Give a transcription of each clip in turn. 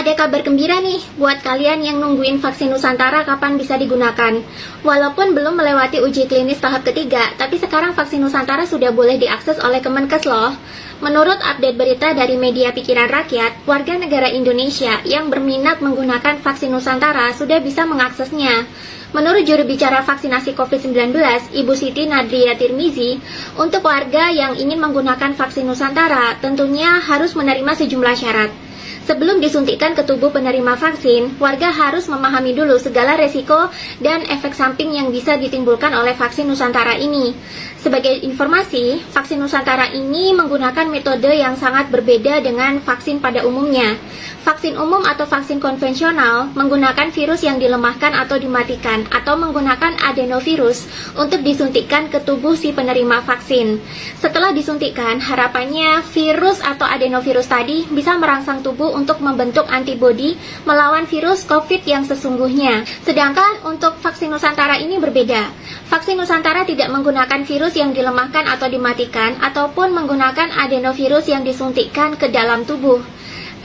Ada kabar gembira nih buat kalian yang nungguin vaksin Nusantara kapan bisa digunakan. Walaupun belum melewati uji klinis tahap ketiga, tapi sekarang vaksin Nusantara sudah boleh diakses oleh Kemenkes loh. Menurut update berita dari media Pikiran Rakyat, warga negara Indonesia yang berminat menggunakan vaksin Nusantara sudah bisa mengaksesnya. Menurut juru bicara vaksinasi COVID-19, Ibu Siti Nadia Tirmizi, untuk warga yang ingin menggunakan vaksin Nusantara tentunya harus menerima sejumlah syarat. Sebelum disuntikkan ke tubuh penerima vaksin, warga harus memahami dulu segala resiko dan efek samping yang bisa ditimbulkan oleh vaksin Nusantara ini. Sebagai informasi, vaksin Nusantara ini menggunakan metode yang sangat berbeda dengan vaksin pada umumnya. Vaksin umum atau vaksin konvensional menggunakan virus yang dilemahkan atau dimatikan atau menggunakan adenovirus untuk disuntikkan ke tubuh si penerima vaksin. Setelah disuntikkan, harapannya virus atau adenovirus tadi bisa merangsang tubuh untuk membentuk antibodi melawan virus COVID yang sesungguhnya. Sedangkan untuk vaksin Nusantara ini berbeda. Vaksin Nusantara tidak menggunakan virus yang dilemahkan atau dimatikan ataupun menggunakan adenovirus yang disuntikkan ke dalam tubuh.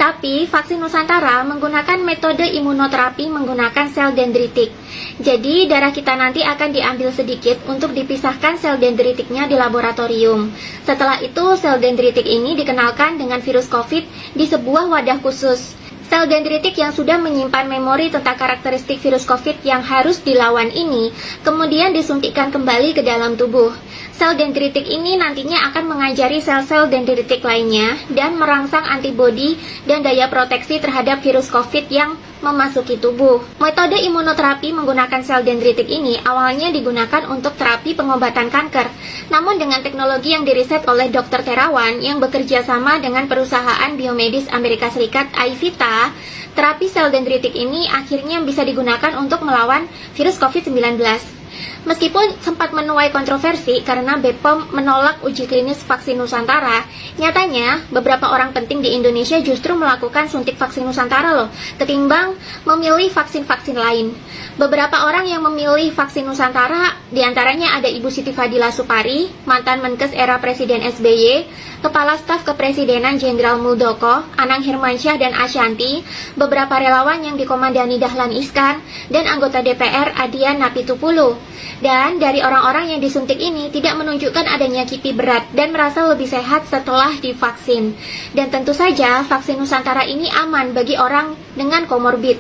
Tapi vaksin Nusantara menggunakan metode imunoterapi menggunakan sel dendritik. Jadi darah kita nanti akan diambil sedikit untuk dipisahkan sel dendritiknya di laboratorium. Setelah itu sel dendritik ini dikenalkan dengan virus COVID di sebuah wadah khusus. Sel dendritik yang sudah menyimpan memori tentang karakteristik virus COVID yang harus dilawan ini, kemudian disuntikkan kembali ke dalam tubuh. Sel dendritik ini nantinya akan mengajari sel-sel dendritik lainnya dan merangsang antibodi dan daya proteksi terhadap virus COVID yang memasuki tubuh. Metode imunoterapi menggunakan sel dendritik ini awalnya digunakan untuk terapi pengobatan kanker. Namun dengan teknologi yang diriset oleh Dr. Terawan yang bekerja sama dengan perusahaan biomedis Amerika Serikat Aivita, terapi sel dendritik ini akhirnya bisa digunakan untuk melawan virus COVID-19. Meskipun sempat menuai kontroversi karena BPOM menolak uji klinis vaksin Nusantara, nyatanya beberapa orang penting di Indonesia justru melakukan suntik vaksin Nusantara loh, ketimbang memilih vaksin-vaksin lain. Beberapa orang yang memilih vaksin Nusantara, diantaranya ada Ibu Siti Fadila Supari, mantan Menkes era Presiden SBY, Kepala Staf Kepresidenan Jenderal Muldoko, Anang Hermansyah dan Ashanti, beberapa relawan yang dikomandani Dahlan Iskan, dan anggota DPR Adian Napitupulu. Dan dari orang-orang yang disuntik ini tidak menunjukkan adanya kipi berat dan merasa lebih sehat setelah divaksin. Dan tentu saja vaksin Nusantara ini aman bagi orang dengan komorbid.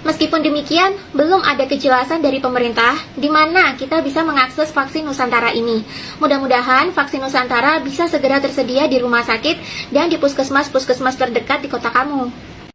Meskipun demikian, belum ada kejelasan dari pemerintah di mana kita bisa mengakses vaksin Nusantara ini. Mudah-mudahan vaksin Nusantara bisa segera tersedia di rumah sakit dan di puskesmas-puskesmas terdekat di kota kamu.